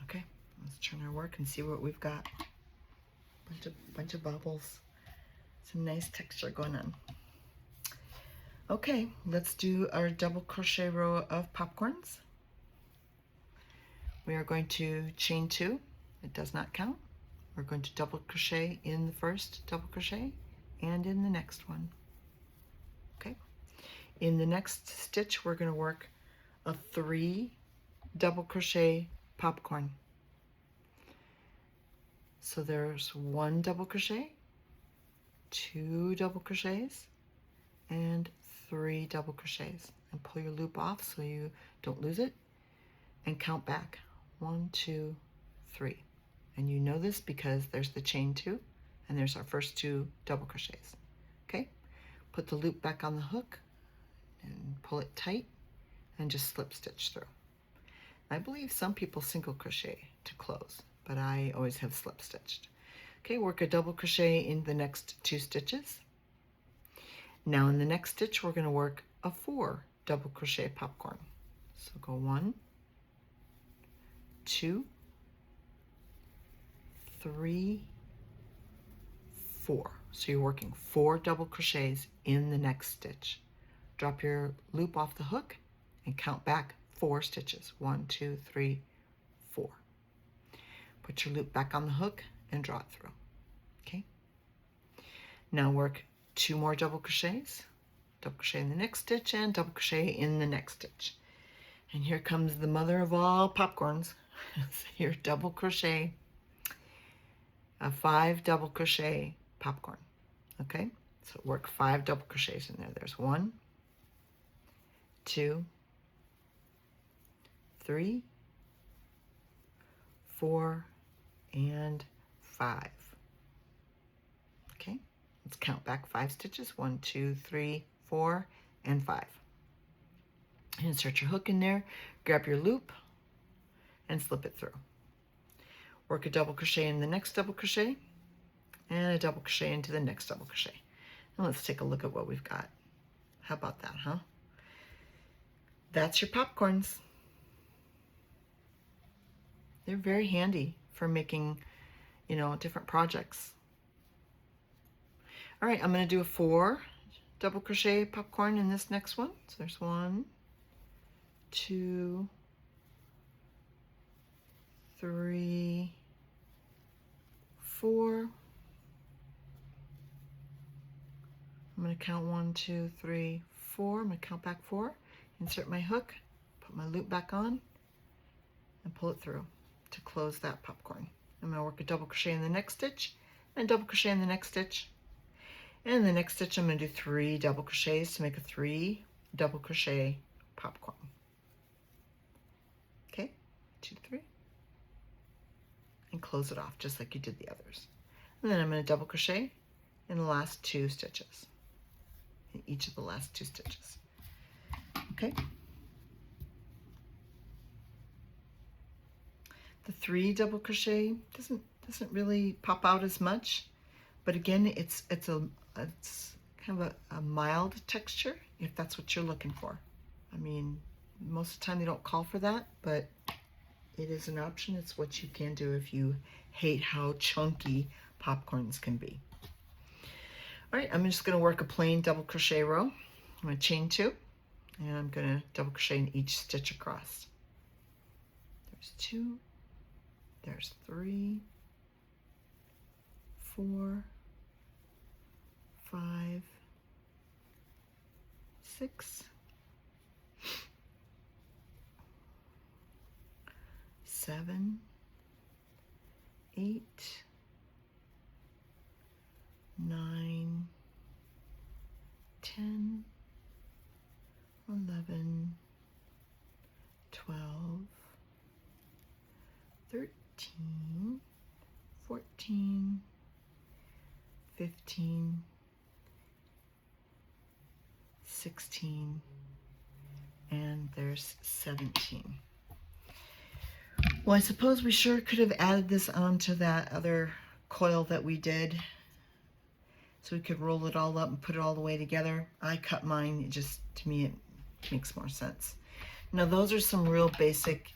Okay, let's turn our work and see what we've got. Bunch of bubbles. Some nice texture going on. Okay, let's do our double crochet row of popcorns. We are going to chain 2. It does not count. We're going to double crochet in the first double crochet and in the next one. Okay. In the next stitch, we're going to work a 3 double crochet popcorn. So there's 1 double crochet, 2 double crochets, and 3 double crochets. And pull your loop off so you don't lose it, and count back. 1, 2, 3. And you know this because there's the chain 2, and there's our first 2 double crochets. Okay, put the loop back on the hook and pull it tight and just slip stitch through. I believe some people single crochet to close, but I always have slip stitched. Okay, work a double crochet in the next 2 stitches. Now in the next stitch, we're going to work a 4 double crochet popcorn. So go 1, 2, 3, 4. So you're working 4 double crochets in the next stitch. Drop your loop off the hook and count back 4 stitches. 1, 2, 3, 4. Put your loop back on the hook and draw it through. Okay. Now work 2 more double crochets. Double crochet in the next stitch and double crochet in the next stitch. And here comes the mother of all popcorns. Your double crochet, a 5 double crochet popcorn. Okay, so work 5 double crochets in there. There's 1, 2, 3, 4, and 5. Okay, let's count back 5 stitches. 1, 2, 3, 4, and 5. Insert your hook in there, grab your loop, and slip it through. Work a double crochet in the next double crochet, and a double crochet into the next double crochet. Now let's take a look at what we've got. How about that, huh? That's your popcorns. They're very handy for making, you know, different projects. All right, I'm going to do a 4 double crochet popcorn in this next one. So there's 1, 2, 3, 4. I'm going to count 1, 2, 3, 4. I'm going to count back 4. Insert my hook, put my loop back on, and pull it through to close that popcorn. I'm going to work a double crochet in the next stitch and double crochet in the next stitch. And in the next stitch, I'm going to do 3 double crochets to make a 3 double crochet popcorn. Okay, 2, 3. And close it off just like you did the others. And then I'm going to double crochet in the last 2 stitches, in each of the last 2 stitches. Okay. The 3 double crochet doesn't really pop out as much, but again, it's kind of a mild texture if that's what you're looking for. I mean, most of the time they don't call for that, but it is an option. It's what you can do if you hate how chunky popcorns can be. All right, I'm just going to work a plain double crochet row. I'm going to chain 2, and I'm going to double crochet in each stitch across. There's 2, there's 3, 4, 5, 6, 7, 8, 9, 10, 11, 12, 13, 14, 15, 16, and there's 17. Well, I suppose we sure could have added this onto that other coil that we did, so we could roll it all up and put it all the way together. I cut mine. It just, to me, it makes more sense. Now, those are some real basic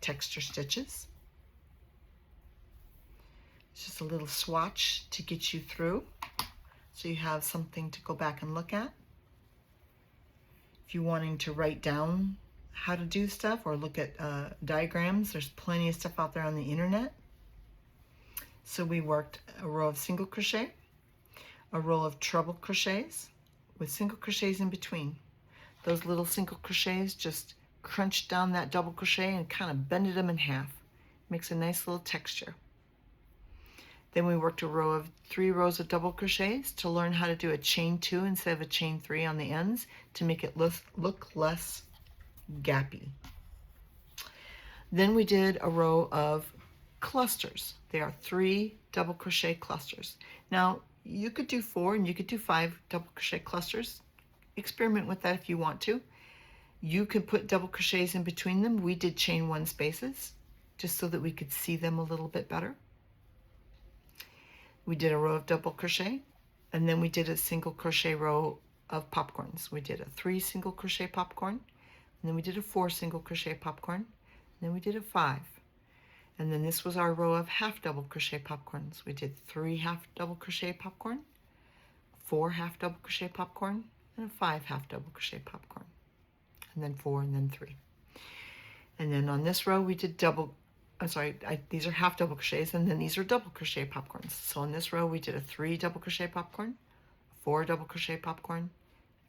texture stitches. It's just a little swatch to get you through, so you have something to go back and look at. If you're wanting to write down how to do stuff or look at diagrams, there's plenty of stuff out there on the internet. So we worked a row of single crochet, a row of treble crochets with single crochets in between. Those little single crochets just crunch down that double crochet and kind of bended them in half. Makes a nice little texture. Then we worked a row of 3 rows of double crochets to learn how to do a chain 2 instead of a chain 3 on the ends to make it look less gappy. Then we did a row of clusters. They are 3 double crochet clusters. Now, you could do 4 and you could do 5 double crochet clusters. Experiment with that if you want to. You could put double crochets in between them. We did chain 1 spaces just so that we could see them a little bit better. We did a row of double crochet, and then we did a single crochet row of popcorns. We did a 3 single crochet popcorn, and then we did a 4 single crochet popcorn, and then we did a 5. And then this was our row of half double crochet popcorns. We did 3 half double crochet popcorn, 4 half double crochet popcorn, and a 5 half double crochet popcorn, and then 4 and then 3. And then on this row we did these are half double crochets, and then these are double crochet popcorns. So on this row we did a 3 double crochet popcorn, 4 double crochet popcorn,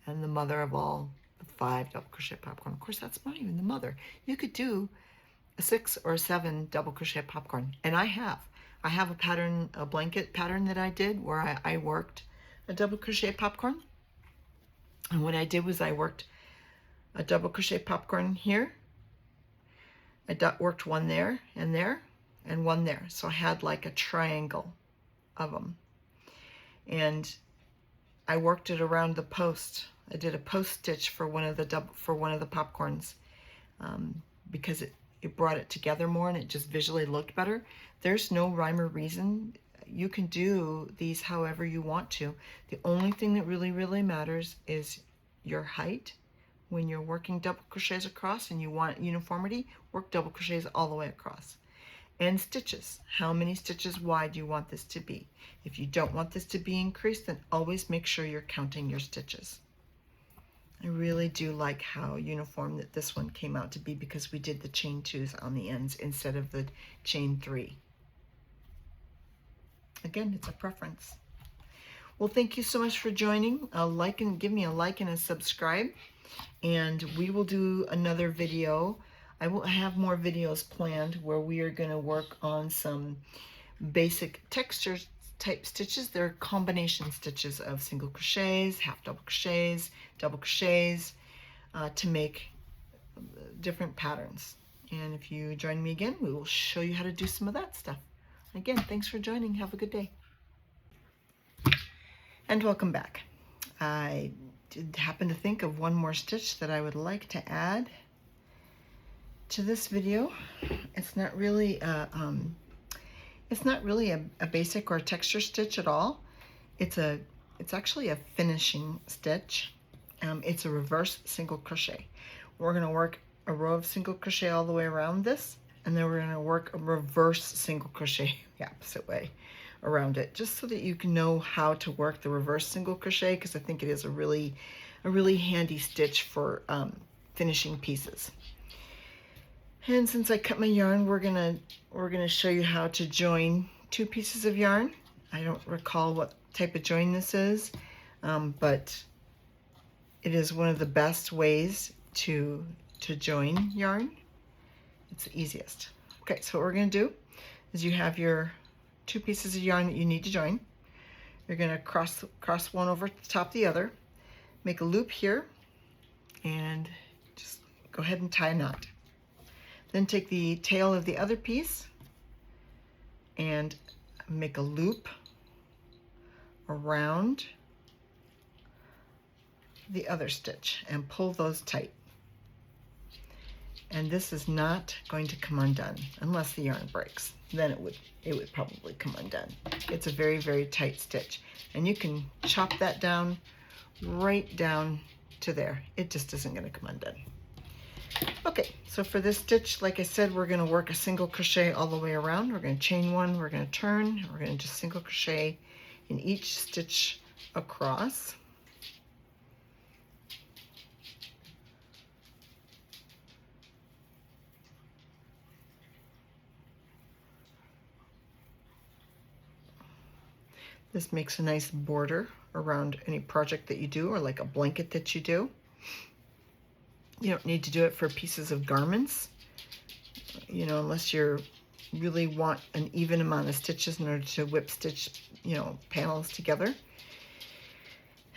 and the mother of all, the 5 double crochet popcorn. Of course, that's not even the mother. You could do a 6 or a 7 double crochet popcorn, and I have a pattern, a blanket pattern that I did where I worked a double crochet popcorn. And what I did was I worked a double crochet popcorn here, I worked 1 there, and 1 there. So I had like a triangle of them. And I worked it around the post. I did a post stitch for one of the popcorns because it brought it together more and it just visually looked better. There's no rhyme or reason. You can do these however you want to. The only thing that really matters is your height. When you're working double crochets across and you want uniformity, work double crochets all the way across. And stitches. How many stitches wide do you want this to be? If you don't want this to be increased, then always make sure you're counting your stitches. I really do like how uniform that this one came out to be because we did the chain 2s on the ends instead of the chain 3. Again, it's a preference. Well, thank you so much for joining. Give me a like and a subscribe. And we will do another video. I will have more videos planned where we are going to work on some basic texture type stitches. They're combination stitches of single crochets, half double crochets, double crochets to make different patterns. And if you join me again, we will show you how to do some of that stuff. Again, thanks for joining. Have a good day. And welcome back. I did happen to think of one more stitch that I would like to add to this video. It's not really a basic or a texture stitch at all. It's actually a finishing stitch. It's a reverse single crochet. We're going to work a row of single crochet all the way around this, and then we're going to work a reverse single crochet the opposite way around it, just so that you can know how to work the reverse single crochet, because I think it is a really handy stitch for finishing pieces. And since I cut my yarn, we're gonna show you how to join two pieces of yarn. I don't recall what type of join this is, but it is one of the best ways to join yarn. It's the easiest. Okay, so what we're gonna do is you have your two pieces of yarn that you need to join. You're gonna cross one over the top of the other, make a loop here, and just go ahead and tie a knot. Then take the tail of the other piece and make a loop around the other stitch and pull those tight. And this is not going to come undone unless the yarn breaks. Then it would probably come undone. It's a very tight stitch, and you can chop that down right down to there. It just isn't going to come undone. Okay, so for this stitch, like I said, we're going to work a single crochet all the way around. We're going to chain one, we're going to turn, we're going to just single crochet in each stitch across. This makes a nice border around any project that you do, or like a blanket that you do. You don't need to do it for pieces of garments, you know, unless you really want an even amount of stitches in order to whip stitch, you know, panels together.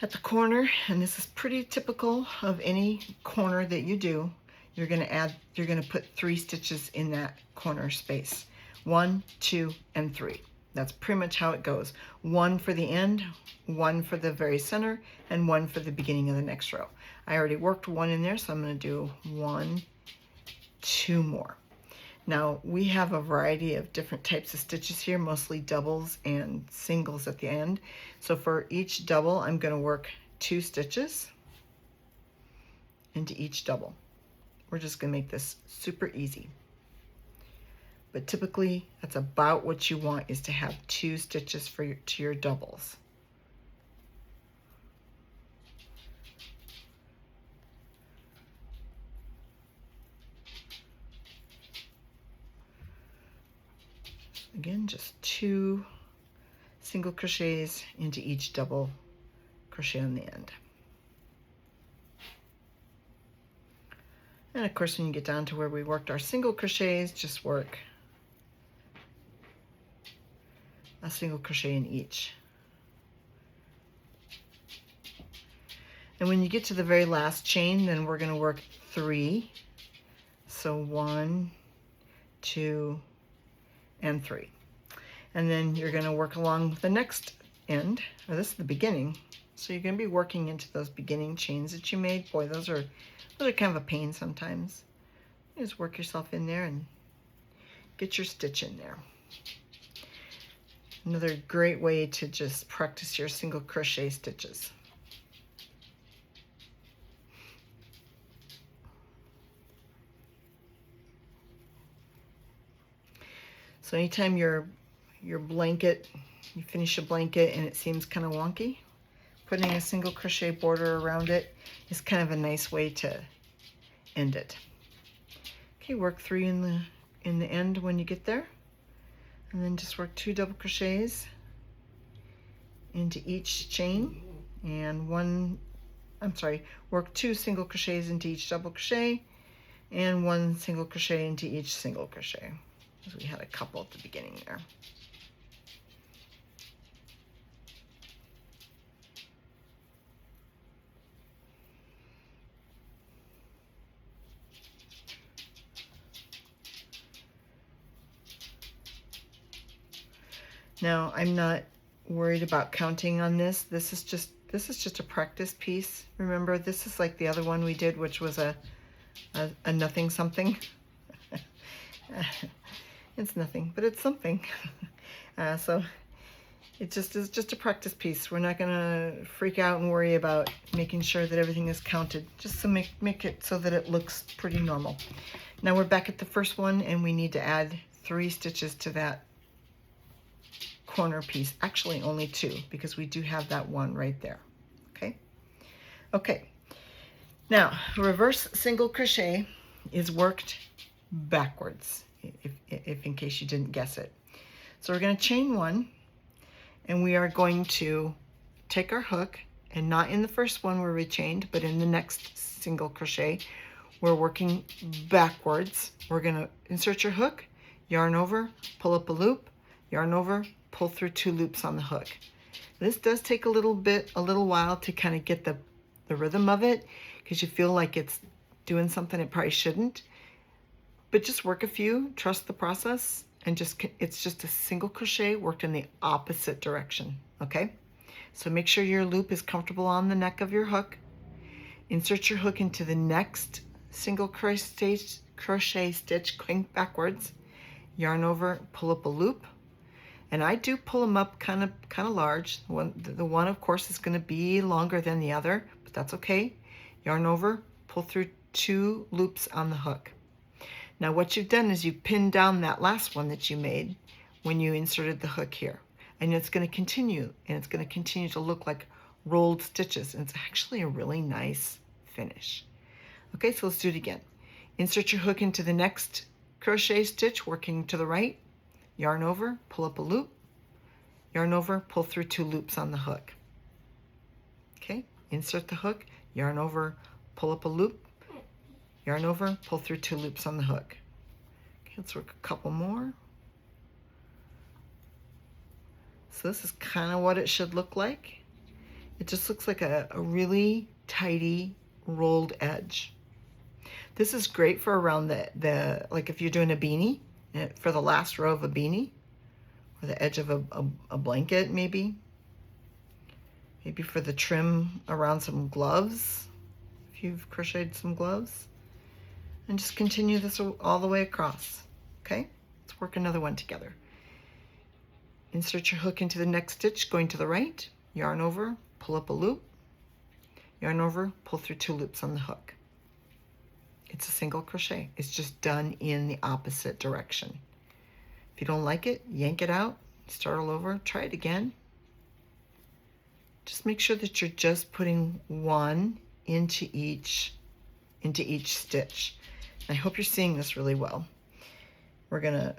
At the corner, and this is pretty typical of any corner that you do, you're going to put 3 stitches in that corner space. 1, 2, and 3. That's pretty much how it goes. 1 for the end, 1 for the very center, and 1 for the beginning of the next row. I already worked 1 in there, so I'm going to do 1, 2 more. Now we have a variety of different types of stitches here, mostly doubles and singles at the end. So for each double, I'm going to work 2 stitches into each double. We're just going to make this super easy. But typically, that's about what you want, is to have 2 stitches for to your doubles. Again, just 2 single crochets into each double crochet on the end. And of course, when you get down to where we worked our single crochets, just work a single crochet in each. And when you get to the very last chain, then we're going to work 3. So 1, 2, and 3. And then you're going to work along the next end, or this is the beginning. So you're going to be working into those beginning chains that you made. Boy, those are kind of a pain sometimes. You just work yourself in there and get your stitch in there. Another great way to just practice your single crochet stitches. So anytime your blanket, you finish a blanket and it seems kind of wonky, putting a single crochet border around it is kind of a nice way to end it. Okay, work 3 in the end when you get there. And then just work 2 double crochets into each chain, and work 2 single crochets into each double crochet, and 1 single crochet into each single crochet, because we had a couple at the beginning there. Now, I'm not worried about counting on this. This is just a practice piece. Remember, this is like the other one we did, which was a nothing something. It's nothing, but it's something. So it just is just a practice piece. We're not gonna freak out and worry about making sure that everything is counted, just to make it so that it looks pretty normal. Now we're back at the first one, and we need to add 3 stitches to that corner piece. Actually only 2, because we do have that one right there. Okay. Okay, now reverse single crochet is worked backwards, if in case you didn't guess it. So we're going to chain 1, and we are going to take our hook, and not in the first one where we chained, but in the next single crochet, we're working backwards. We're going to insert your hook, yarn over, pull up a loop, yarn over, pull through 2 loops on the hook. This does take a little while to kind of get the rhythm of it, because you feel like it's doing something it probably shouldn't. But just work a few, trust the process, and it's just a single crochet worked in the opposite direction, okay? So make sure your loop is comfortable on the neck of your hook. Insert your hook into the next single crochet stitch going backwards, yarn over, pull up a loop. And I do pull them up kind of large. The one of course is going to be longer than the other, but that's okay. Yarn over, pull through 2 loops on the hook. Now what you've done is you pinned down that last one that you made when you inserted the hook here. And it's going to continue, and it's going to continue to look like rolled stitches. And it's actually a really nice finish. Okay, so let's do it again. Insert your hook into the next crochet stitch, working to the right. Yarn over, pull up a loop, yarn over, pull through 2 loops on the hook. Okay, insert the hook, yarn over, pull up a loop, yarn over, pull through 2 loops on the hook. Okay, let's work a couple more. So this is kind of what it should look like. It just looks like a really tidy rolled edge. This is great for around the like if you're doing a beanie, for the last row of a beanie, or the edge of a blanket maybe. Maybe for the trim around some gloves, if you've crocheted some gloves. And just continue this all the way across, okay? Let's work another one together. Insert your hook into the next stitch, going to the right, yarn over, pull up a loop, yarn over, pull through 2 loops on the hook. It's a single crochet. It's just done in the opposite direction. If you don't like it, yank it out, start all over, try it again. Just make sure that you're just putting 1 into each stitch. I hope you're seeing this really well. We're gonna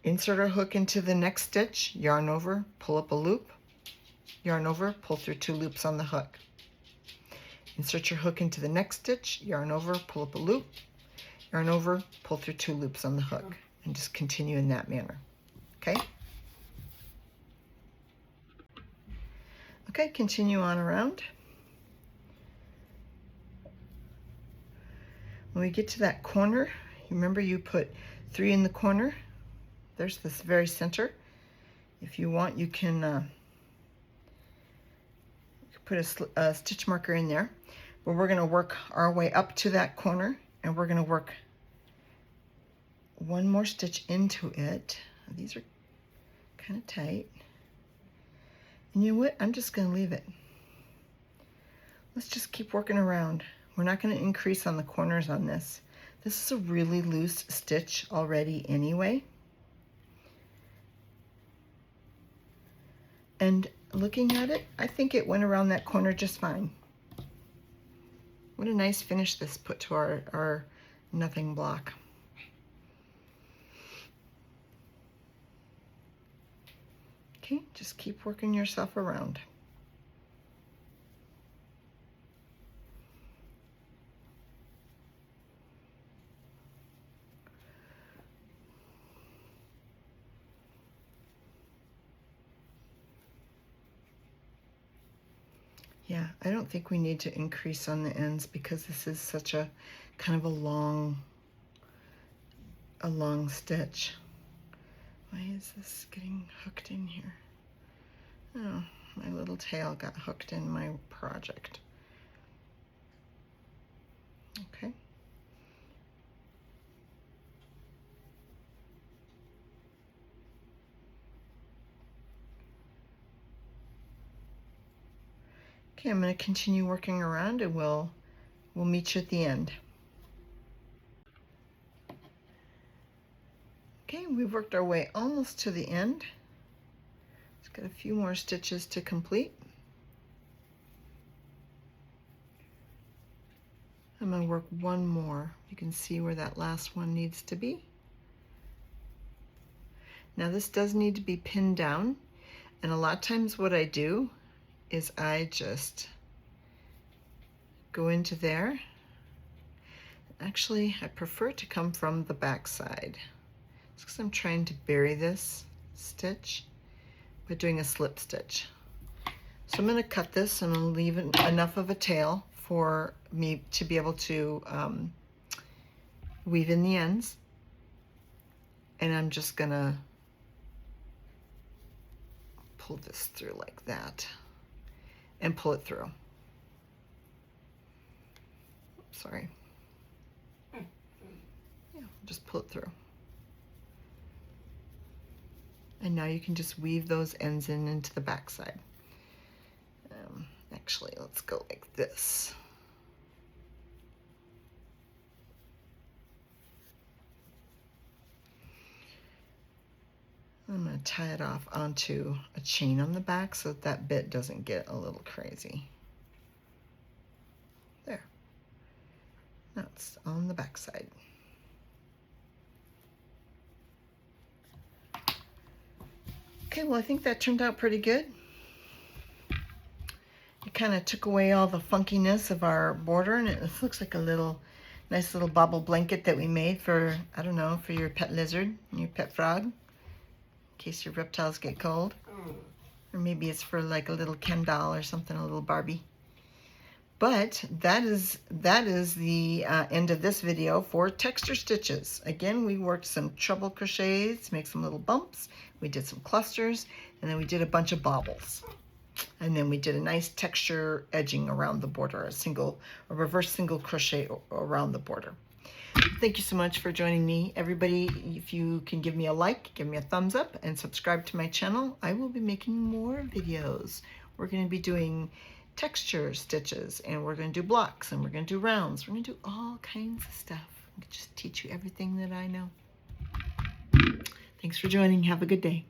insert our hook into the next stitch, yarn over, pull up a loop, yarn over, pull through 2 loops on the hook. Insert your hook into the next stitch, yarn over, pull up a loop, yarn over, pull through 2 loops on the hook, and just continue in that manner, okay? Okay, continue on around. When we get to that corner, remember you put 3 in the corner. There's this very center. If you want, you can put a stitch marker in there. But we're going to work our way up to that corner, and we're going to work 1 more stitch into it. These are kind of tight. And you know what? I'm just going to leave it. Let's just keep working around. We're not going to increase on the corners on this. This is a really loose stitch already anyway. And looking at it, I think it went around that corner just fine. What a nice finish this put to our nothing block. Okay, just keep working yourself around. Yeah, I don't think we need to increase on the ends because this is such a kind of a long stitch. Why is this getting hooked in here? Oh, my little tail got hooked in my project. Okay. Okay, I'm going to continue working around, and we'll meet you at the end. Okay, we've worked our way almost to the end. It's got a few more stitches to complete. I'm going to work one more. You can see where that last one needs to be. Now this does need to be pinned down, and a lot of times what I do is I just go into there. Actually, I prefer it to come from the back side. It's because I'm trying to bury this stitch by doing a slip stitch. So I'm going to cut this and I'm going to leave enough of a tail for me to be able to weave in the ends. And I'm just going to pull this through like that and pull it through. Sorry. Yeah, just pull it through. And now you can just weave those ends into the back side. Actually, let's go like this. I'm going to tie it off onto a chain on the back so that bit doesn't get a little crazy. There. That's on the back side. Okay, well, I think that turned out pretty good. It kind of took away all the funkiness of our border, and it looks like a nice little bobble blanket that we made for, I don't know, for your pet lizard and your pet frog, in case your reptiles get cold. Or maybe it's for like a little Ken doll or something, a little Barbie. But that is the end of this video for texture stitches. Again, we worked some treble crochets to make some little bumps. We did some clusters, and then we did a bunch of bobbles. And then we did a nice texture edging around the border, a reverse single crochet around the border. Thank you so much for joining me. Everybody, if you can give me a like, give me a thumbs up, and subscribe to my channel, I will be making more videos. We're going to be doing texture stitches, and we're going to do blocks, and we're going to do rounds. We're going to do all kinds of stuff. I can just teach you everything that I know. Thanks for joining. Have a good day.